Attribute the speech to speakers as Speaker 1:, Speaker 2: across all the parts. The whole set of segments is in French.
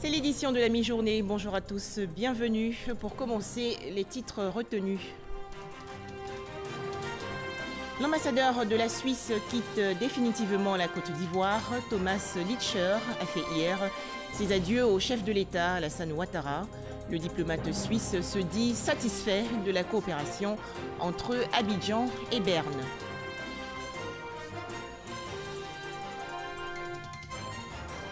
Speaker 1: C'est l'édition de la mi-journée. Bonjour à tous, bienvenue. Pour commencer, les titres retenus. L'ambassadeur de la Suisse quitte définitivement la Côte d'Ivoire. Thomas Litscher a fait hier ses adieux au chef de l'État, Alassane Ouattara. Le diplomate suisse se dit satisfait de la coopération entre Abidjan et Berne.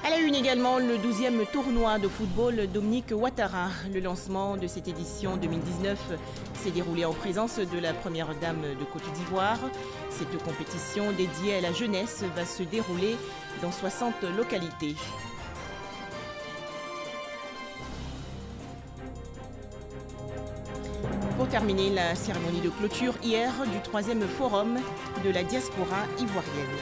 Speaker 1: À la une également, le 12e tournoi de football Dominique Ouattara. Le lancement de cette édition 2019 s'est déroulé en présence de la première dame de Côte d'Ivoire. Cette compétition dédiée à la jeunesse va se dérouler dans 60 localités. Pour terminer, la cérémonie de clôture hier du 3e forum de la diaspora ivoirienne.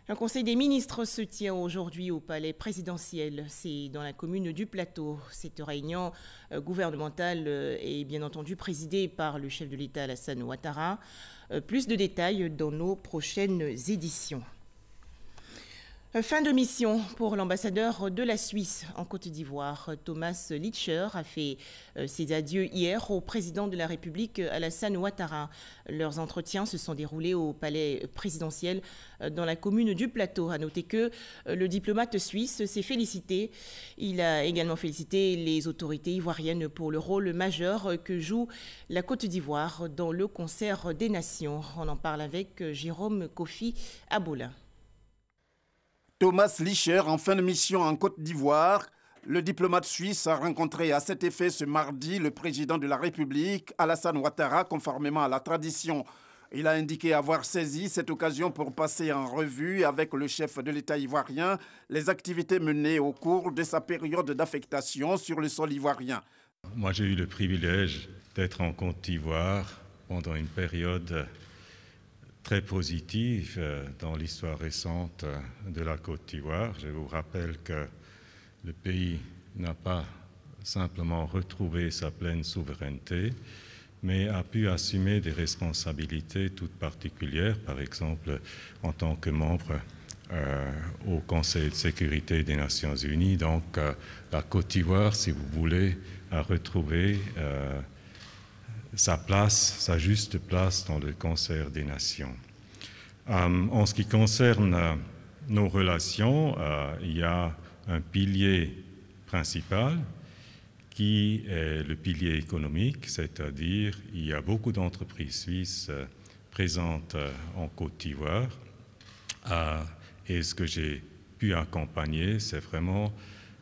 Speaker 1: Un conseil des ministres se tient aujourd'hui au palais présidentiel. C'est dans la commune du Plateau. Cette réunion gouvernementale est bien entendu présidée par le chef de l'État Alassane Ouattara. Plus de détails dans nos prochaines éditions. Fin de mission pour l'ambassadeur de la Suisse en Côte d'Ivoire. Thomas Litscher a fait ses adieux hier au président de la République Alassane Ouattara. Leurs entretiens se sont déroulés au palais présidentiel dans la commune du Plateau. À noter que le diplomate suisse s'est félicité. Il a également félicité les autorités ivoiriennes pour le rôle majeur que joue la Côte d'Ivoire dans le concert des nations. On en parle avec Jérôme Kofi Aboula.
Speaker 2: Thomas Litscher en fin de mission en Côte d'Ivoire. Le diplomate suisse a rencontré à cet effet ce mardi le président de la République, Alassane Ouattara, conformément à la tradition. Il a indiqué avoir saisi cette occasion pour passer en revue avec le chef de l'État ivoirien les activités menées au cours de sa période d'affectation sur le sol ivoirien.
Speaker 3: Moi, j'ai eu le privilège d'être en Côte d'Ivoire pendant une période très positive dans l'histoire récente de la Côte d'Ivoire. Je vous rappelle que le pays n'a pas simplement retrouvé sa pleine souveraineté, mais a pu assumer des responsabilités toutes particulières, par exemple en tant que membre au Conseil de sécurité des Nations Unies. Donc la Côte d'Ivoire, si vous voulez, a retrouvé sa place, sa juste place dans le concert des nations. En ce qui concerne nos relations, il y a un pilier principal qui est le pilier économique, c'est-à-dire il y a beaucoup d'entreprises suisses présentes en Côte d'Ivoire. Et ce que j'ai pu accompagner, c'est vraiment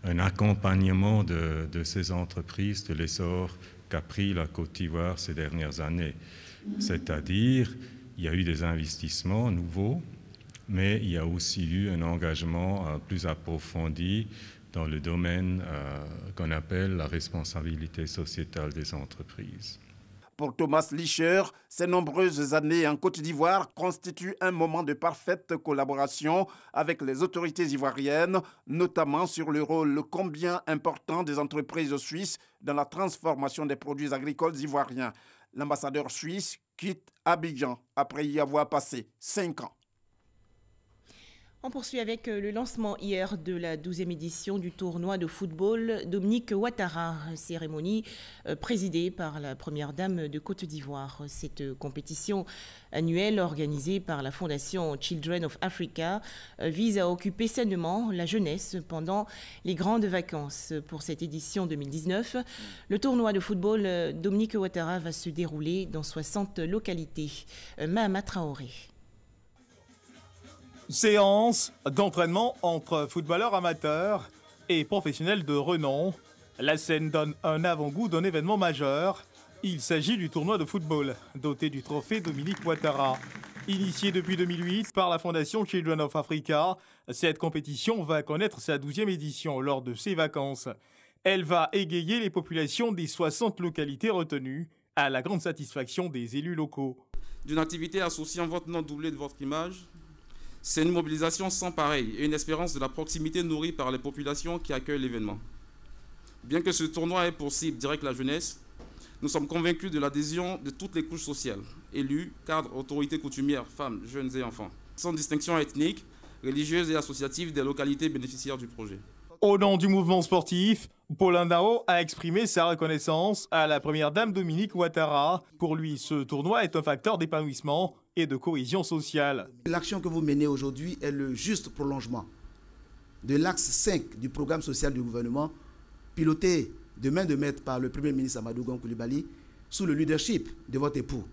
Speaker 3: un accompagnement de ces entreprises, de l'essor qu'a pris la Côte d'Ivoire ces dernières années. C'est-à-dire, il y a eu des investissements nouveaux, mais il y a aussi eu un engagement plus approfondi dans le domaine qu'on appelle la responsabilité sociétale des entreprises.
Speaker 2: Pour Thomas Litscher, ces nombreuses années en Côte d'Ivoire constituent un moment de parfaite collaboration avec les autorités ivoiriennes, notamment sur le rôle combien important des entreprises suisses dans la transformation des produits agricoles ivoiriens. L'ambassadeur suisse quitte Abidjan après y avoir passé 5 ans.
Speaker 1: On poursuit avec le lancement hier de la 12e édition du tournoi de football Dominique Ouattara, cérémonie présidée par la première dame de Côte d'Ivoire. Cette compétition annuelle organisée par la fondation Children of Africa vise à occuper sainement la jeunesse pendant les grandes vacances. Pour cette édition 2019, le tournoi de football Dominique Ouattara va se dérouler dans 60 localités. Mahama Traoré.
Speaker 4: Séance d'entraînement entre footballeurs amateurs et professionnels de renom. La scène donne un avant-goût d'un événement majeur. Il s'agit du tournoi de football, doté du trophée Dominique Ouattara. Initié depuis 2008 par la fondation Children of Africa, cette compétition va connaître sa 12e édition lors de ses vacances. Elle va égayer les populations des 60 localités retenues, à la grande satisfaction des élus locaux.
Speaker 5: D'une activité associant votre nom doublé de votre image, c'est une mobilisation sans pareil et une espérance de la proximité nourrie par les populations qui accueillent l'événement. Bien que ce tournoi ait pour cible directe la jeunesse, nous sommes convaincus de l'adhésion de toutes les couches sociales, élus, cadres, autorités coutumières, femmes, jeunes et enfants. Sans distinction ethnique, religieuses et associatives des localités bénéficiaires du projet.
Speaker 4: Au nom du mouvement sportif, Paulin Dao a exprimé sa reconnaissance à la première dame Dominique Ouattara. Pour lui, ce tournoi est un facteur d'épanouissement et de cohésion sociale.
Speaker 6: L'action que vous menez aujourd'hui est le juste prolongement de l'axe 5 du programme social du gouvernement, piloté de main de maître par le Premier ministre Amadou Gon Coulibaly, sous le leadership de votre époux,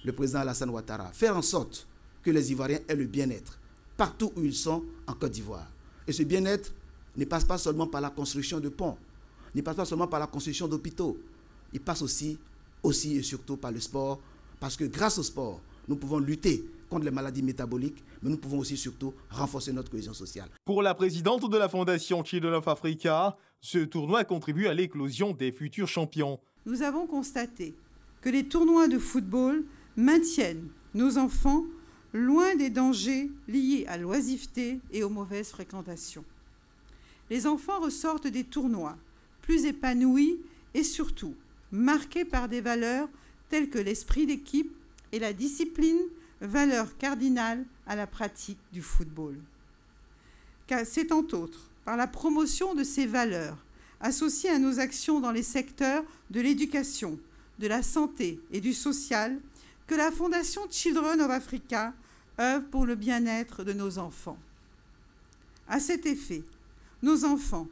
Speaker 6: le président Alassane Ouattara. Faire en sorte que les Ivoiriens aient le bien-être partout où ils sont en Côte d'Ivoire. Et ce bien-être ne passe pas seulement par la construction de ponts, ne passe pas seulement par la construction d'hôpitaux. Il passe aussi et surtout par le sport, parce que grâce au sport, nous pouvons lutter contre les maladies métaboliques, mais nous pouvons aussi surtout renforcer notre cohésion sociale.
Speaker 4: Pour la présidente de la Fondation Children of Africa, ce tournoi contribue à l'éclosion des futurs champions.
Speaker 7: Nous avons constaté que les tournois de football maintiennent nos enfants loin des dangers liés à l'oisiveté et aux mauvaises fréquentations. Les enfants ressortent des tournois plus épanouis et surtout marqués par des valeurs telles que l'esprit d'équipe et la discipline, valeurs cardinales à la pratique du football. Car c'est entre autres par la promotion de ces valeurs, associées à nos actions dans les secteurs de l'éducation, de la santé et du social, que la Fondation Children of Africa œuvre pour le bien-être de nos enfants. À cet effet, nos enfants,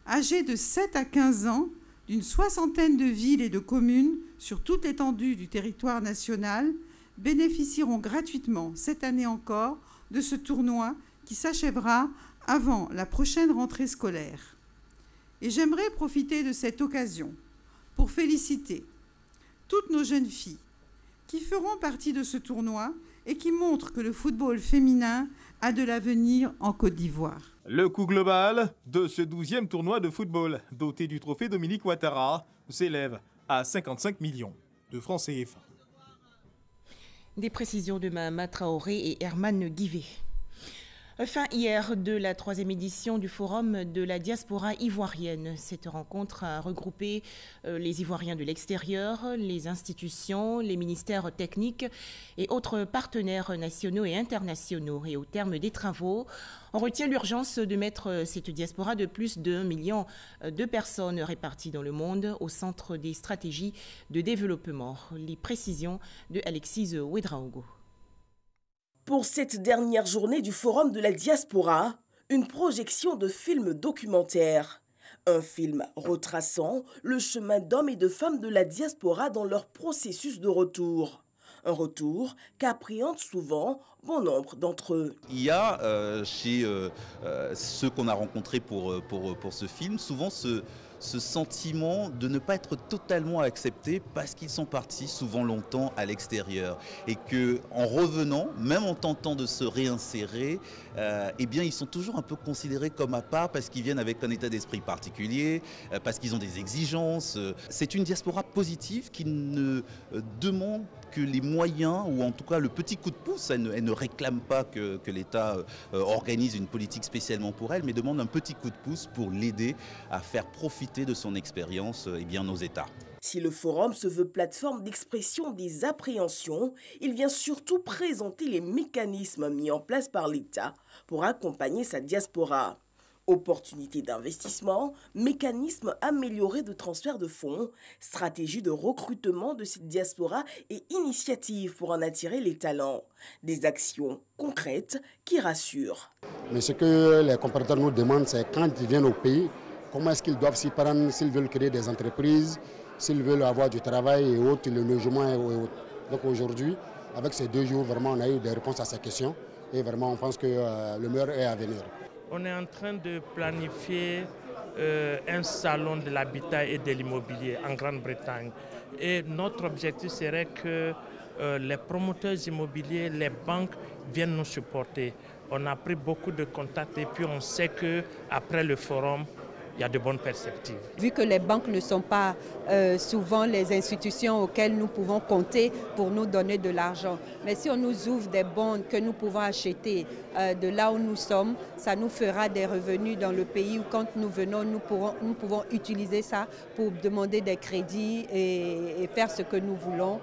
Speaker 7: âgés de 7 à 15 ans, d'une soixantaine de villes et de communes sur toute l'étendue du territoire national, bénéficieront gratuitement, cette année encore, de ce tournoi qui s'achèvera avant la prochaine rentrée scolaire. Et j'aimerais profiter de cette occasion pour féliciter toutes nos jeunes filles qui feront partie de ce tournoi et qui montrent que le football féminin a de l'avenir en Côte d'Ivoire.
Speaker 4: Le coût global de ce 12e tournoi de football, doté du trophée Dominique Ouattara, s'élève à 55 millions de francs CFA.
Speaker 1: Des précisions de Mahama Traoré et Herman Guivet. Fin hier de la 3e édition du Forum de la diaspora ivoirienne. Cette rencontre a regroupé les Ivoiriens de l'extérieur, les institutions, les ministères techniques et autres partenaires nationaux et internationaux. Et au terme des travaux, on retient l'urgence de mettre cette diaspora de plus d'1 million de personnes réparties dans le monde au centre des stratégies de développement. Les précisions de Alexis Ouedraogo.
Speaker 8: Pour cette dernière journée du Forum de la diaspora, une projection de films documentaires. Un film retraçant le chemin d'hommes et de femmes de la diaspora dans leur processus de retour. Un retour qu'appréhendent souvent bon nombre d'entre eux.
Speaker 9: Il y a chez ceux qu'on a rencontrés pour ce film, souvent ce sentiment de ne pas être totalement acceptés parce qu'ils sont partis souvent longtemps à l'extérieur et qu'en revenant, même en tentant de se réinsérer, eh bien ils sont toujours un peu considérés comme à part parce qu'ils viennent avec un état d'esprit particulier, parce qu'ils ont des exigences. C'est une diaspora positive qui ne demande que les moyens, ou en tout cas le petit coup de pouce. Elle ne réclame pas que l'État organise une politique spécialement pour elle, mais demande un petit coup de pouce pour l'aider à faire profiter de son expérience nos États.
Speaker 8: Si le forum se veut plateforme d'expression des appréhensions, il vient surtout présenter les mécanismes mis en place par l'État pour accompagner sa diaspora. Opportunités d'investissement, mécanismes améliorés de transfert de fonds, stratégie de recrutement de cette diaspora et initiatives pour en attirer les talents. Des actions concrètes qui rassurent.
Speaker 10: Mais ce que les compatriotes nous demandent, c'est quand ils viennent au pays, comment est-ce qu'ils doivent s'y prendre, s'ils veulent créer des entreprises, s'ils veulent avoir du travail et autres, le logement et autres. Donc aujourd'hui, avec ces 2 jours, vraiment, on a eu des réponses à ces questions et vraiment, on pense que le meilleur est à venir.
Speaker 11: On est en train de planifier un salon de l'habitat et de l'immobilier en Grande-Bretagne. Et notre objectif serait que les promoteurs immobiliers, les banques viennent nous supporter. On a pris beaucoup de contacts et puis on sait qu'après le forum, il y a de bonnes perspectives.
Speaker 12: Vu que les banques ne sont pas souvent les institutions auxquelles nous pouvons compter pour nous donner de l'argent. Mais si on nous ouvre des bons que nous pouvons acheter de là où nous sommes, ça nous fera des revenus dans le pays où quand nous venons, nous pouvons utiliser ça pour demander des crédits et faire ce que nous voulons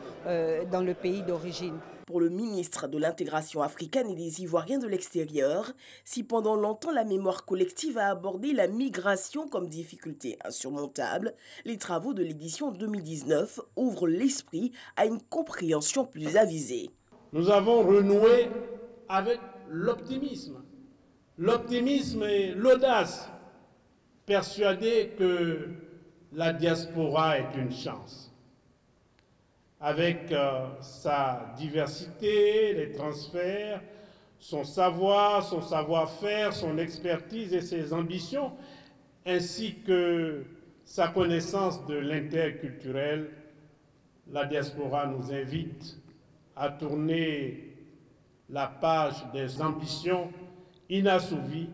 Speaker 12: dans le pays d'origine.
Speaker 8: pour le ministre de l'intégration africaine et des Ivoiriens de l'extérieur si pendant longtemps la mémoire collective a abordé la migration comme difficulté insurmontable. Les travaux de l'édition 2019 ouvrent l'esprit à une compréhension plus avisée.
Speaker 13: Nous avons renoué avec l'optimisme et l'audace, persuadés que la diaspora est une chance. Avec sa diversité, les transferts, son savoir, son savoir-faire, son expertise et ses ambitions, ainsi que sa connaissance de l'interculturel, la diaspora nous invite à tourner la page des ambitions inassouvies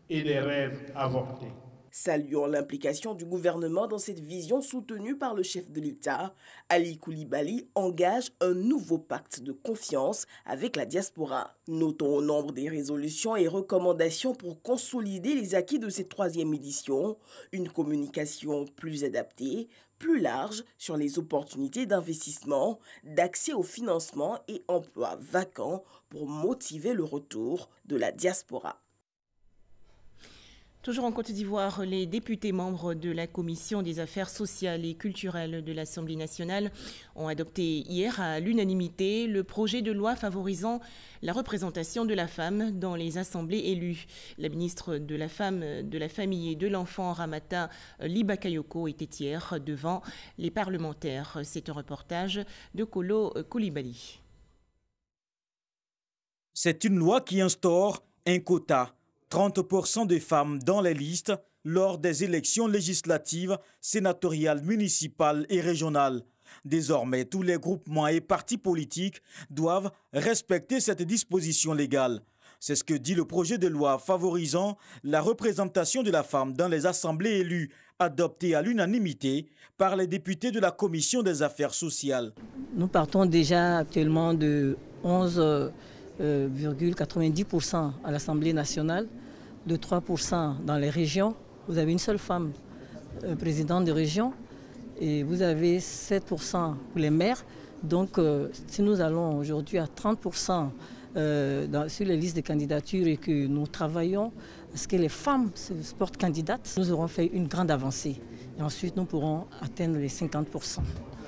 Speaker 13: et des rêves avortés.
Speaker 8: Saluant l'implication du gouvernement dans cette vision soutenue par le chef de l'État, Ali Coulibaly engage un nouveau pacte de confiance avec la diaspora. Notons au nombre des résolutions et recommandations pour consolider les acquis de cette 3e édition, une communication plus adaptée, plus large sur les opportunités d'investissement, d'accès au financement et emplois vacants pour motiver le retour de la diaspora.
Speaker 1: Toujours en Côte d'Ivoire, les députés membres de la Commission des affaires sociales et culturelles de l'Assemblée nationale ont adopté hier à l'unanimité le projet de loi favorisant la représentation de la femme dans les assemblées élues. La ministre de la Femme, de la Famille et de l'Enfant, Ramata Libakayoko, était hier devant les parlementaires. C'est un reportage de Kolo Coulibaly.
Speaker 14: C'est une loi qui instaure un quota. 30% de femmes dans les listes lors des élections législatives, sénatoriales, municipales et régionales. Désormais, tous les groupements et partis politiques doivent respecter cette disposition légale. C'est ce que dit le projet de loi favorisant la représentation de la femme dans les assemblées élues, adopté à l'unanimité par les députés de la Commission des affaires sociales.
Speaker 15: Nous partons déjà actuellement de 11,90% à l'Assemblée nationale, de 3% dans les régions. Vous avez une seule femme présidente de région et vous avez 7% pour les maires. Donc si nous allons aujourd'hui à 30% sur les listes de candidatures et que nous travaillons à ce que les femmes se portent candidates, nous aurons fait une grande avancée. Et ensuite nous pourrons atteindre les 50%.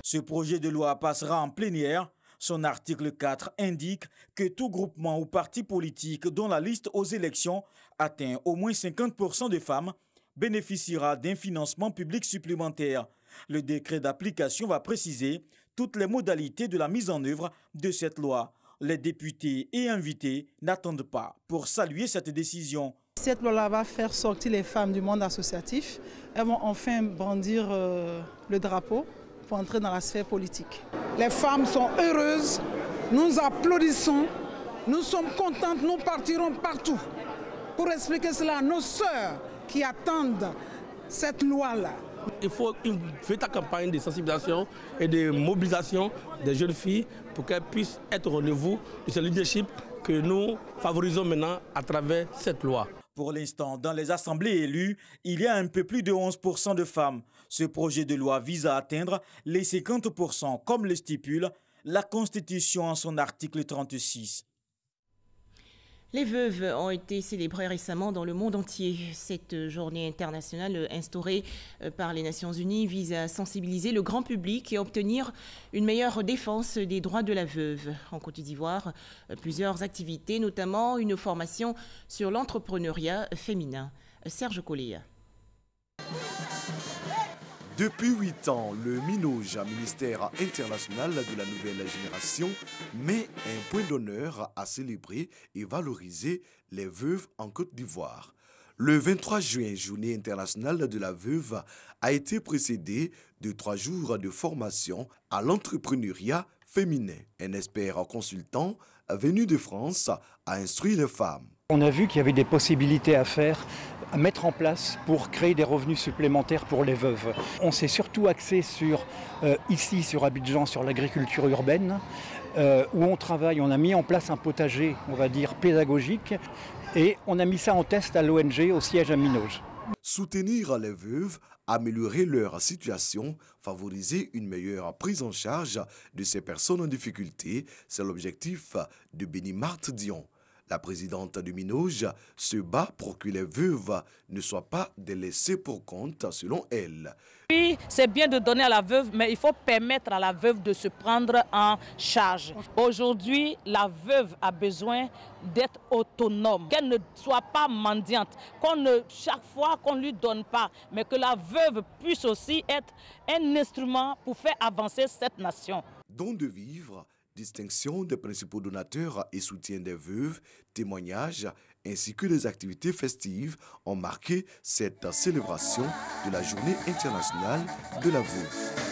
Speaker 14: Ce projet de loi passera en plénière. Son article 4 indique que tout groupement ou parti politique dont la liste aux élections atteint au moins 50% de femmes bénéficiera d'un financement public supplémentaire. Le décret d'application va préciser toutes les modalités de la mise en œuvre de cette loi. Les députés et invités n'attendent pas pour saluer cette décision.
Speaker 16: Cette loi-là va faire sortir les femmes du monde associatif. Elles vont enfin brandir le drapeau pour entrer dans la sphère politique. Les femmes sont heureuses, nous applaudissons, nous sommes contentes, nous partirons partout pour expliquer cela à nos sœurs qui attendent cette loi-là.
Speaker 17: Il faut une véritable campagne de sensibilisation et de mobilisation des jeunes filles pour qu'elles puissent être au niveau de ce leadership que nous favorisons maintenant à travers cette loi.
Speaker 14: Pour l'instant, dans les assemblées élues, il y a un peu plus de 11% de femmes. Ce projet de loi vise à atteindre les 50% comme le stipule la Constitution en son article 36.
Speaker 1: Les veuves ont été célébrées récemment dans le monde entier. Cette journée internationale instaurée par les Nations Unies vise à sensibiliser le grand public et obtenir une meilleure défense des droits de la veuve. En Côte d'Ivoire, plusieurs activités, notamment une formation sur l'entrepreneuriat féminin. Serge Collet.
Speaker 18: Depuis 8 ans, le MINOJ, ministère international de la nouvelle génération, met un point d'honneur à célébrer et valoriser les veuves en Côte d'Ivoire. Le 23 juin, journée internationale de la veuve, a été précédée de 3 jours de formation à l'entrepreneuriat féminin. Un expert consultant venu de France a instruit les femmes.
Speaker 19: On a vu qu'il y avait des possibilités à mettre en place pour créer des revenus supplémentaires pour les veuves. On s'est surtout axé ici sur Abidjan, sur l'agriculture urbaine, où on travaille, on a mis en place un potager, on va dire, pédagogique, et on a mis ça en test à l'ONG au siège à MINOJ.
Speaker 18: Soutenir les veuves, améliorer leur situation, favoriser une meilleure prise en charge de ces personnes en difficulté, c'est l'objectif de Béni Marthe Dion. La présidente du Minoge se bat pour que les veuves ne soient pas délaissées pour compte, selon elle.
Speaker 20: Oui, c'est bien de donner à la veuve, mais il faut permettre à la veuve de se prendre en charge. Aujourd'hui, la veuve a besoin d'être autonome, qu'elle ne soit pas mendiante, chaque fois qu'on ne lui donne pas, mais que la veuve puisse aussi être un instrument pour faire avancer cette nation.
Speaker 18: Don de vivre, distinction des principaux donateurs et soutien des veuves, témoignages ainsi que des activités festives ont marqué cette célébration de la Journée internationale de la veuve.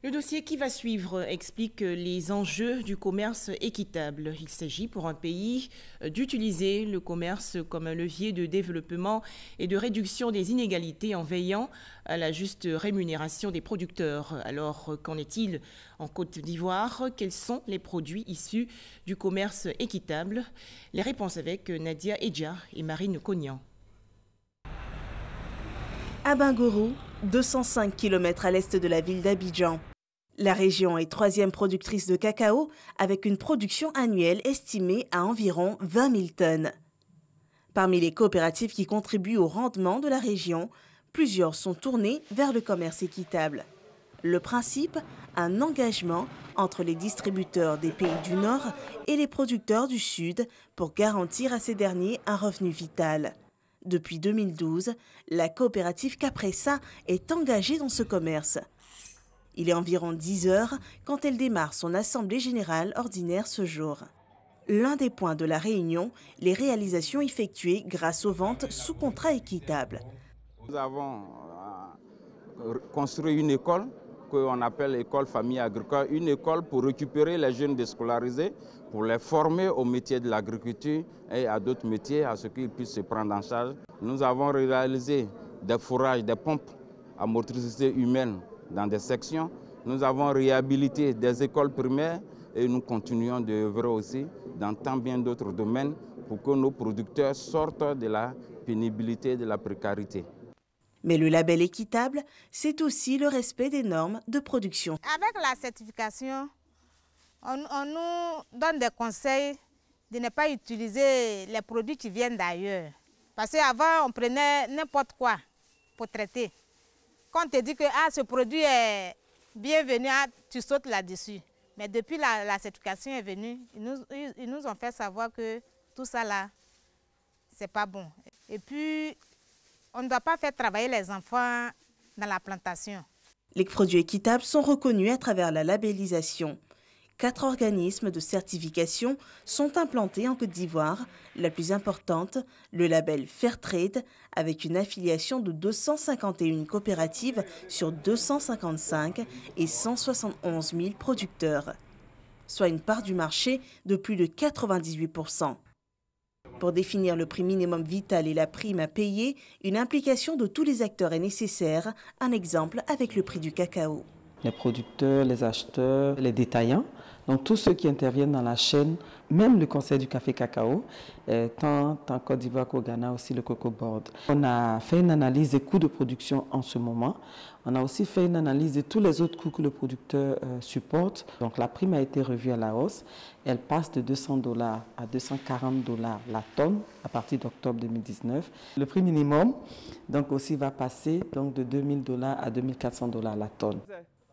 Speaker 1: Le dossier qui va suivre explique les enjeux du commerce équitable. Il s'agit pour un pays d'utiliser le commerce comme un levier de développement et de réduction des inégalités en veillant à la juste rémunération des producteurs. Alors, qu'en est-il en Côte d'Ivoire? Quels sont les produits issus du commerce équitable? Les réponses avec Nadia Edja et Marine Cognan.
Speaker 21: À Bingorou, 205 km à l'est de la ville d'Abidjan. La région est 3e productrice de cacao avec une production annuelle estimée à environ 20 000 tonnes. Parmi les coopératives qui contribuent au rendement de la région, plusieurs sont tournées vers le commerce équitable. Le principe, un engagement entre les distributeurs des pays du Nord et les producteurs du Sud pour garantir à ces derniers un revenu vital. Depuis 2012, la coopérative Capressa est engagée dans ce commerce. Il est environ 10 heures quand elle démarre son assemblée générale ordinaire ce jour. L'un des points de la réunion, les réalisations effectuées grâce aux ventes sous contrat équitable.
Speaker 22: Nous avons construit une école qu'on appelle l'école famille agricole, une école pour récupérer les jeunes déscolarisés, pour les former au métier de l'agriculture et à d'autres métiers, à ce qu'ils puissent se prendre en charge. Nous avons réalisé des fourrages, des pompes à motricité humaine dans des sections. Nous avons réhabilité des écoles primaires et nous continuons d'œuvrer aussi dans tant bien d'autres domaines pour que nos producteurs sortent de la pénibilité, de la précarité.
Speaker 21: Mais le label équitable, c'est aussi le respect des normes de production.
Speaker 23: Avec la certification, on nous donne des conseils de ne pas utiliser les produits qui viennent d'ailleurs. Parce qu'avant, on prenait n'importe quoi pour traiter. Quand on te dit que ce produit est bienvenu, tu sautes là-dessus. Mais depuis la certification est venue, ils nous ont fait savoir que tout ça là, c'est pas bon. Et puis, on ne doit pas faire travailler les enfants dans la plantation.
Speaker 21: Les produits équitables sont reconnus à travers la labellisation. 4 organismes de certification sont implantés en Côte d'Ivoire. La plus importante, le label Fairtrade, avec une affiliation de 251 coopératives sur 255 et 171 000 producteurs, soit une part du marché de plus de 98%. Pour définir le prix minimum vital et la prime à payer, une implication de tous les acteurs est nécessaire. Un exemple avec le prix du cacao.
Speaker 24: Les producteurs, les acheteurs, les détaillants, donc tous ceux qui interviennent dans la chaîne, même le Conseil du café cacao, tant en Côte d'Ivoire qu'au Ghana, aussi le Cocoa Board. On a fait une analyse des coûts de production en ce moment. On a aussi fait une analyse de tous les autres coûts que le producteur supporte. Donc la prime a été revue à la hausse. Elle passe de $200 à $240 la tonne à partir d'octobre 2019. Le prix minimum donc aussi va passer donc de $2000 à $2400 la tonne.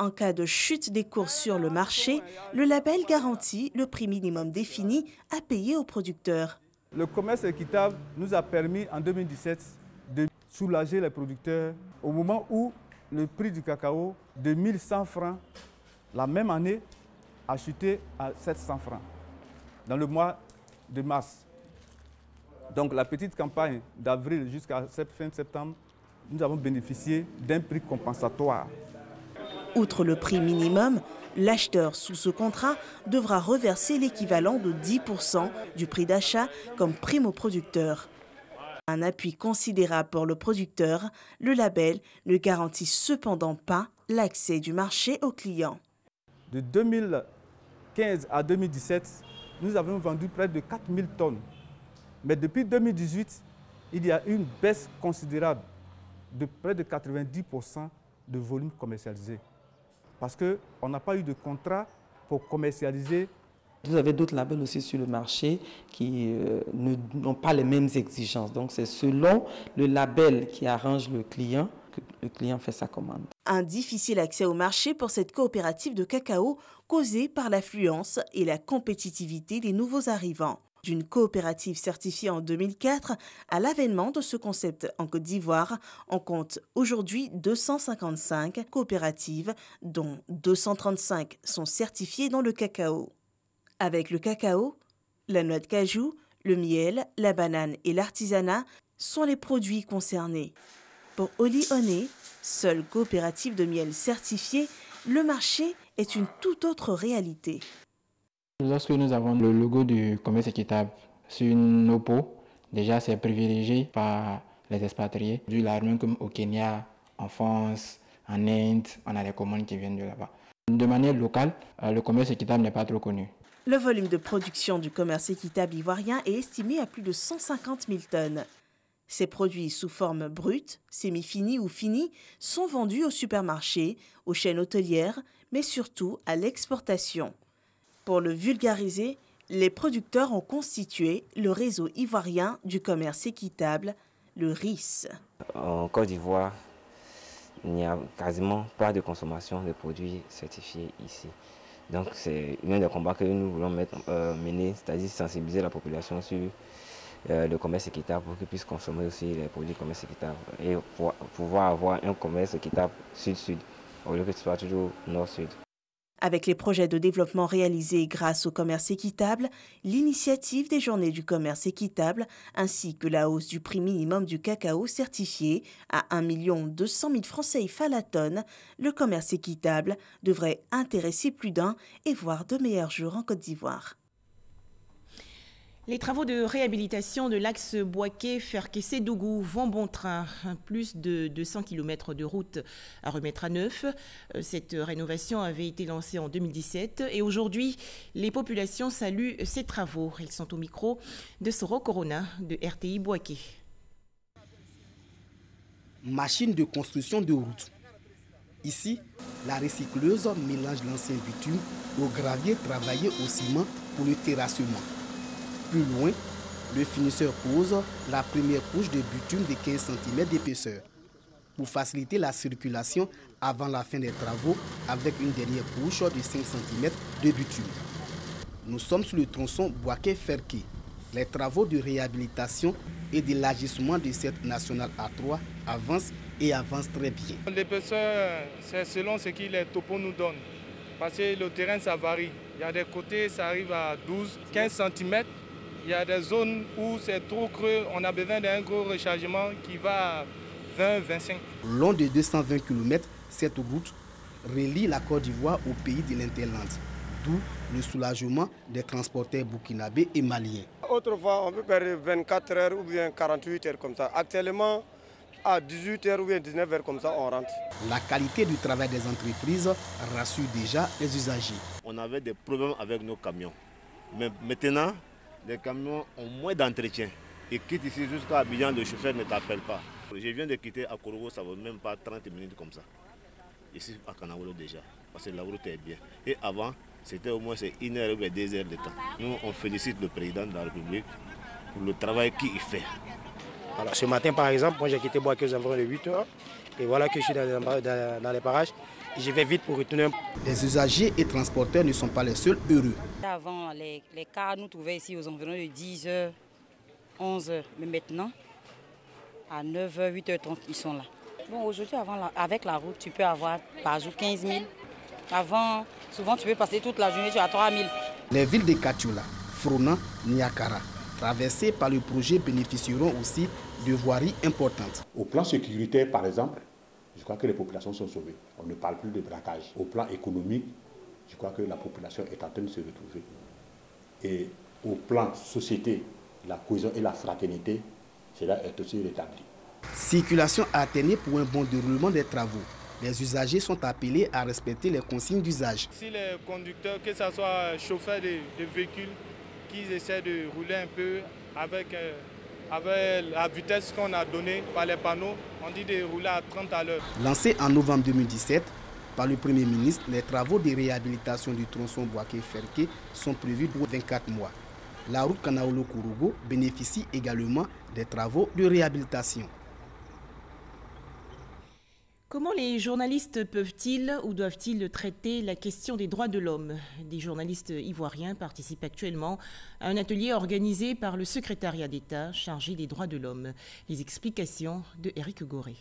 Speaker 21: En cas de chute des cours sur le marché, le label garantit le prix minimum défini à payer aux producteurs.
Speaker 25: Le commerce équitable nous a permis en 2017 de soulager les producteurs au moment où le prix du cacao de 1100 francs la même année a chuté à 700 francs dans le mois de mars. Donc la petite campagne d'avril jusqu'à fin septembre, nous avons bénéficié d'un prix compensatoire.
Speaker 21: Outre le prix minimum, l'acheteur sous ce contrat devra reverser l'équivalent de 10% du prix d'achat comme prime au producteur. Un appui considérable pour le producteur, le label ne garantit cependant pas l'accès du marché aux clients.
Speaker 25: De 2015 à 2017, nous avons vendu près de 4000 tonnes Mais depuis 2018, il y a une baisse considérable de près de 90% de volume commercialisé. Parce qu'on n'a pas eu de contrat pour commercialiser.
Speaker 24: Vous avez d'autres labels aussi sur le marché qui n'ont pas les mêmes exigences. Donc c'est selon le label qui arrange le client que le client fait sa commande.
Speaker 21: Un difficile accès au marché pour cette coopérative de cacao causé par l'affluence et la compétitivité des nouveaux arrivants. D'une coopérative certifiée en 2004 à l'avènement de ce concept en Côte d'Ivoire, on compte aujourd'hui 255 coopératives, dont 235 sont certifiées dans le cacao. Avec le cacao, la noix de cajou, le miel, la banane et l'artisanat sont les produits concernés. Pour Oli Oné, seule coopérative de miel certifiée, le marché est une toute autre réalité.
Speaker 2: Lorsque nous avons le logo du commerce équitable sur nos pots, déjà c'est privilégié par les expatriés. Du Larme comme au Kenya, en France, en Inde, on a des commandes qui viennent de là-bas. De manière locale, le commerce équitable n'est pas trop connu.
Speaker 21: Le volume de production du commerce équitable ivoirien est estimé à plus de 150 000 tonnes. Ces produits sous forme brute, semi-finie ou finie sont vendus aux supermarchés, aux chaînes hôtelières, mais surtout à l'exportation. Pour le vulgariser, les producteurs ont constitué le réseau ivoirien du commerce équitable, le RIS.
Speaker 3: En Côte d'Ivoire, il n'y a quasiment pas de consommation de produits certifiés ici. Donc c'est l'un des combats que nous voulons mener, c'est-à-dire sensibiliser la population sur le commerce équitable pour qu'ils puissent consommer aussi les produits commerce équitable et pouvoir avoir un commerce équitable sud-sud au lieu que ce soit toujours nord-sud.
Speaker 21: Avec les projets de développement réalisés grâce au commerce équitable, l'initiative des journées du commerce équitable ainsi que la hausse du prix minimum du cacao certifié à 1 200 000 francs CFA la tonne, le commerce équitable devrait intéresser plus d'un et voir de meilleurs jours en Côte d'Ivoire.
Speaker 1: Les travaux de réhabilitation de l'axe Bouaké-Ferkessé-Dougou vont bon train. Plus de 200 km de route à remettre à neuf. Cette rénovation avait été lancée en 2017 et aujourd'hui, les populations saluent ces travaux. Ils sont au micro de Soro Corona de RTI Bouaké.
Speaker 5: Machine de construction de route. Ici, la recycleuse mélange l'ancien bitume au gravier travaillé au ciment pour le terrassement. Plus loin, le finisseur pose la première couche de bitume de 15 cm d'épaisseur pour faciliter la circulation avant la fin des travaux avec une dernière couche de 5 cm de bitume. Nous sommes sur le tronçon Bouaké-Ferké. Les travaux de réhabilitation et d'élargissement de cette nationale A3 avancent très bien.
Speaker 6: L'épaisseur, c'est selon ce que les topos nous donnent. Parce que le terrain, ça varie. Il y a des côtés, ça arrive à 12, 15 cm. Il y a des zones où c'est trop creux, on a besoin d'un gros rechargement qui va à 20-25.
Speaker 5: Long de 220 km, cette route relie la Côte d'Ivoire au pays de l'Interland, d'où le soulagement des transporteurs burkinabés et maliens.
Speaker 7: Autrefois, on peut perdre 24 heures ou bien 48 heures comme ça. Actuellement, à 18 heures ou bien 19 heures comme ça, on rentre.
Speaker 5: La qualité du travail des entreprises rassure déjà les usagers.
Speaker 26: On avait des problèmes avec nos camions, mais maintenant, les camions ont moins d'entretien. Et quitte ici jusqu'à Abidjan, le chauffeur ne t'appelle pas. Je viens de quitter Akorogo, ça ne vaut même pas 30 minutes comme ça. Ici à Kanawolo déjà, parce que la route est bien. Et avant, c'était au moins 1 heure ou 2 heures de temps. Nous, on félicite le président de la République pour le travail qu'il fait.
Speaker 7: Alors, ce matin, par exemple, moi j'ai quitté Bouaké aux environs de 8 heures. Et voilà que je suis dans les parages. Et je vais vite pour retourner.
Speaker 5: Les usagers et transporteurs ne sont pas les seuls heureux.
Speaker 27: Avant, les cars nous trouvaient ici aux environs de 10 heures, 11 heures. Mais maintenant, à 9 h, 8h30, ils sont là. Bon, aujourd'hui, avec la route, tu peux avoir par jour 15 000. Avant, souvent, tu peux passer toute la journée, tu as 3 000.
Speaker 5: Les villes de Kachula, Frona, Niakara, traversées par le projet, bénéficieront aussi de voiries importantes.
Speaker 28: Au plan sécuritaire, par exemple, je crois que les populations sont sauvées. On ne parle plus de braquage. Au plan économique, je crois que la population est en train de se retrouver. Et au plan société, la cohésion et la fraternité, cela est aussi rétabli.
Speaker 5: Circulation alternée pour un bon déroulement des travaux. Les usagers sont appelés à respecter les consignes d'usage.
Speaker 6: Si les conducteurs, que ce soit chauffeurs de véhicules, qu'ils essaient de rouler un peu avec la vitesse qu'on a donnée par les panneaux. On dit de rouler à 30 à l'heure.
Speaker 5: Lancé en novembre 2017 par le Premier ministre, les travaux de réhabilitation du tronçon Boaké-Ferké sont prévus pour 24 mois. La route Kanaolo-Kourougo bénéficie également des travaux de réhabilitation.
Speaker 1: Comment les journalistes peuvent-ils ou doivent-ils traiter la question des droits de l'homme? Des journalistes ivoiriens participent actuellement à un atelier organisé par le secrétariat d'État chargé des droits de l'homme. Les explications de Éric Goré.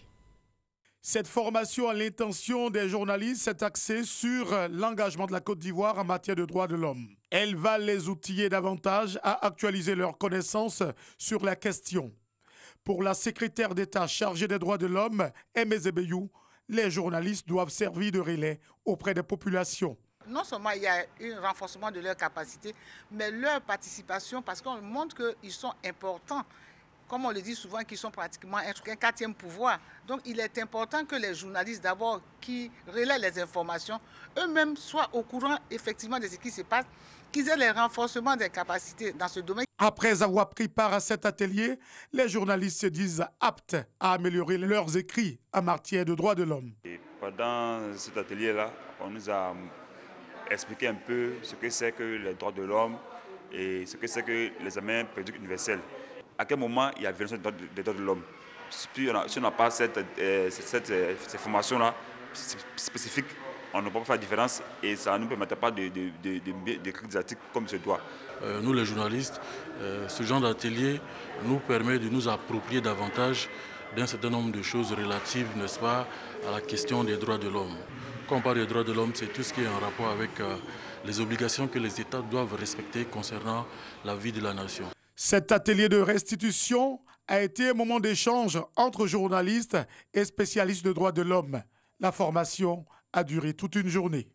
Speaker 4: Cette formation à l'intention des journalistes s'est axée sur l'engagement de la Côte d'Ivoire en matière de droits de l'homme. Elle va les outiller davantage à actualiser leurs connaissances sur la question. Pour la secrétaire d'État chargée des droits de l'homme, Aimé Zebeyou, les journalistes doivent servir de relais auprès des populations.
Speaker 8: Non seulement il y a un renforcement de leur capacité, mais leur participation, parce qu'on montre qu'ils sont importants. Comme on le dit souvent, qu'ils sont pratiquement un quatrième pouvoir. Donc il est important que les journalistes, d'abord, qui relaient les informations, eux-mêmes soient au courant effectivement de ce qui se passe, qu'ils aient les renforcements des capacités dans ce domaine.
Speaker 4: Après avoir pris part à cet atelier, les journalistes se disent aptes à améliorer leurs écrits en matière de droits de l'homme.
Speaker 9: Pendant cet atelier-là, on nous a expliqué un peu ce que c'est que les droits de l'homme et ce que c'est que l'examen périodique universel. À quel moment il y a violation des droits de l'homme. Si on n'a pas cette formation-là spécifique, on ne peut pas faire la différence et ça ne nous permettra pas d'écrire des articles comme se doit.
Speaker 10: Nous les journalistes, ce genre d'atelier nous permet de nous approprier davantage d'un certain nombre de choses relatives, n'est-ce pas, à la question des droits de l'homme. Quand on parle des droits de l'homme, c'est tout ce qui est en rapport avec les obligations que les États doivent respecter concernant la vie de la nation.
Speaker 4: Cet atelier de restitution a été un moment d'échange entre journalistes et spécialistes de droits de l'homme. La formation a duré toute une journée.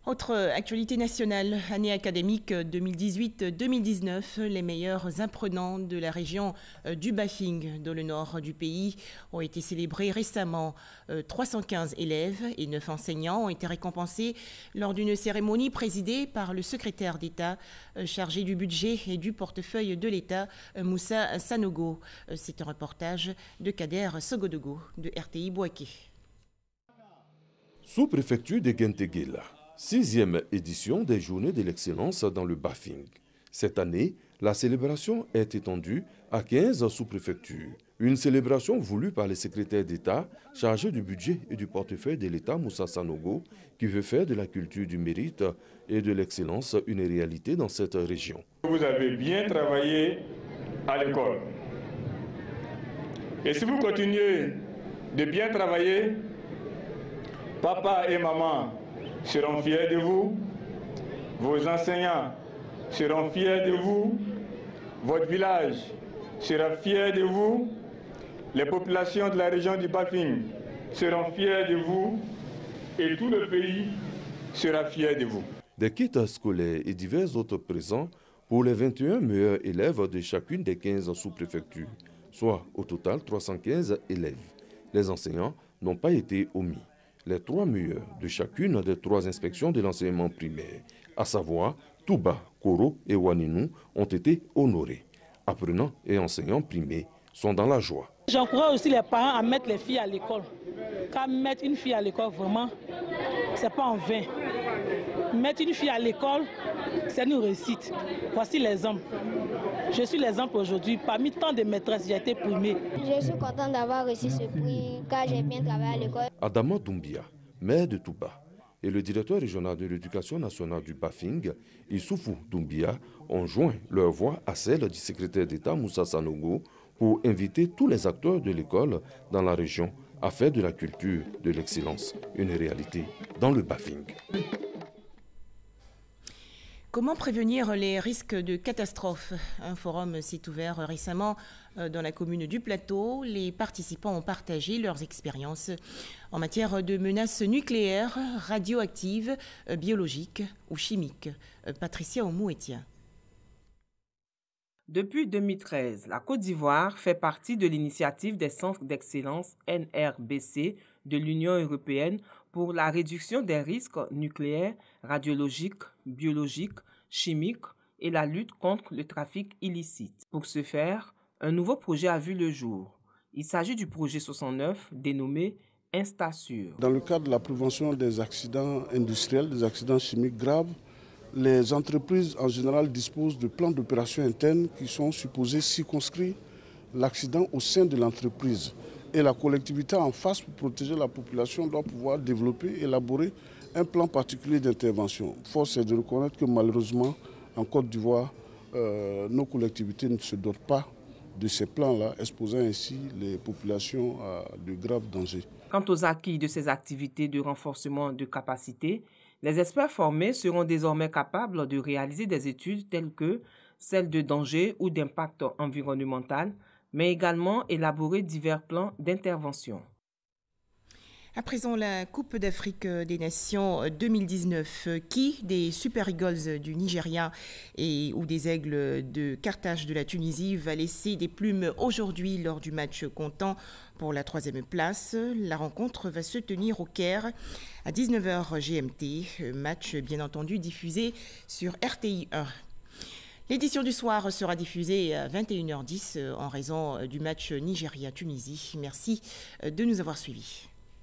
Speaker 1: Autre actualité nationale, année académique 2018-2019, les meilleurs apprenants de la région du Bafing, dans le nord du pays, ont été célébrés récemment. 315 élèves et 9 enseignants ont été récompensés lors d'une cérémonie présidée par le secrétaire d'État chargé du budget et du portefeuille de l'État, Moussa Sanogo. C'est un reportage de Kader Sogodogo de RTI Boaké.
Speaker 11: Sous-préfecture de Genteguela. 6e édition des Journées de l'excellence dans le Bafing. Cette année, la célébration est étendue à 15 sous-préfectures. Une célébration voulue par le secrétaire d'État chargé du budget et du portefeuille de l'État, Moussa Sanogo, qui veut faire de la culture du mérite et de l'excellence une réalité dans cette région.
Speaker 12: Vous avez bien travaillé à l'école. Et si vous continuez de bien travailler, papa et maman seront fiers de vous, vos enseignants seront fiers de vous, votre village sera fier de vous, les populations de la région du Bafing seront fiers de vous et tout le pays sera fier de vous.
Speaker 11: Des kits scolaires et divers autres présents pour les 21 meilleurs élèves de chacune des 15 sous-préfectures, soit au total 315 élèves. Les enseignants n'ont pas été omis. Les 3 meilleurs de chacune des 3 inspections de l'enseignement primaire, à savoir Touba, Koro et Waninou, ont été honorés. Apprenants et enseignants primés sont dans la joie.
Speaker 20: J'encourage aussi les parents à mettre les filles à l'école. Car mettre une fille à l'école, vraiment, c'est pas en vain. Mettre une fille à l'école, c'est une réussite. Voici l'exemple. Je suis l'exemple aujourd'hui. Parmi tant de maîtresses, j'ai été primée.
Speaker 13: Je suis contente d'avoir reçu ce prix car j'ai bien travaillé à l'école.
Speaker 11: Adama Doumbia, maire de Touba, et le directeur régional de l'éducation nationale du Bafing, Issoufou Doumbia, ont joint leur voix à celle du secrétaire d'État Moussa Sanogo pour inviter tous les acteurs de l'école dans la région à faire de la culture de l'excellence une réalité dans le Bafing.
Speaker 1: Comment prévenir les risques de catastrophe? Un forum s'est ouvert récemment dans la commune du Plateau. Les participants ont partagé leurs expériences en matière de menaces nucléaires, radioactives, biologiques ou chimiques. Patricia Omouetia.
Speaker 15: Depuis 2013, la Côte d'Ivoire fait partie de l'initiative des centres d'excellence NRBC de l'Union européenne pour la réduction des risques nucléaires, radiologiques, biologiques, chimiques et la lutte contre le trafic illicite. Pour ce faire, un nouveau projet a vu le jour. Il s'agit du projet 69 dénommé InstaSur.
Speaker 14: Dans le cadre de la prévention des accidents industriels, des accidents chimiques graves, les entreprises en général disposent de plans d'opération internes qui sont supposés circonscrire l'accident au sein de l'entreprise. Et la collectivité en face, pour protéger la population, doit pouvoir développer, élaborer un plan particulier d'intervention. Force est de reconnaître que malheureusement, en Côte d'Ivoire, nos collectivités ne se dotent pas de ces plans-là, exposant ainsi les populations à de graves dangers.
Speaker 15: Quant aux acquis de ces activités de renforcement de capacité, les experts formés seront désormais capables de réaliser des études telles que celles de danger ou d'impact environnemental, mais également élaborer divers plans d'intervention.
Speaker 1: À présent, la Coupe d'Afrique des Nations 2019, qui des Super Eagles du Nigeria ou des Aigles de Carthage de la Tunisie va laisser des plumes aujourd'hui lors du match comptant pour la 3e place. La rencontre va se tenir au Caire à 19h GMT, match bien entendu diffusé sur RTI 1. L'édition du soir sera diffusée à 21h10 en raison du match Nigeria-Tunisie. Merci de nous avoir suivis.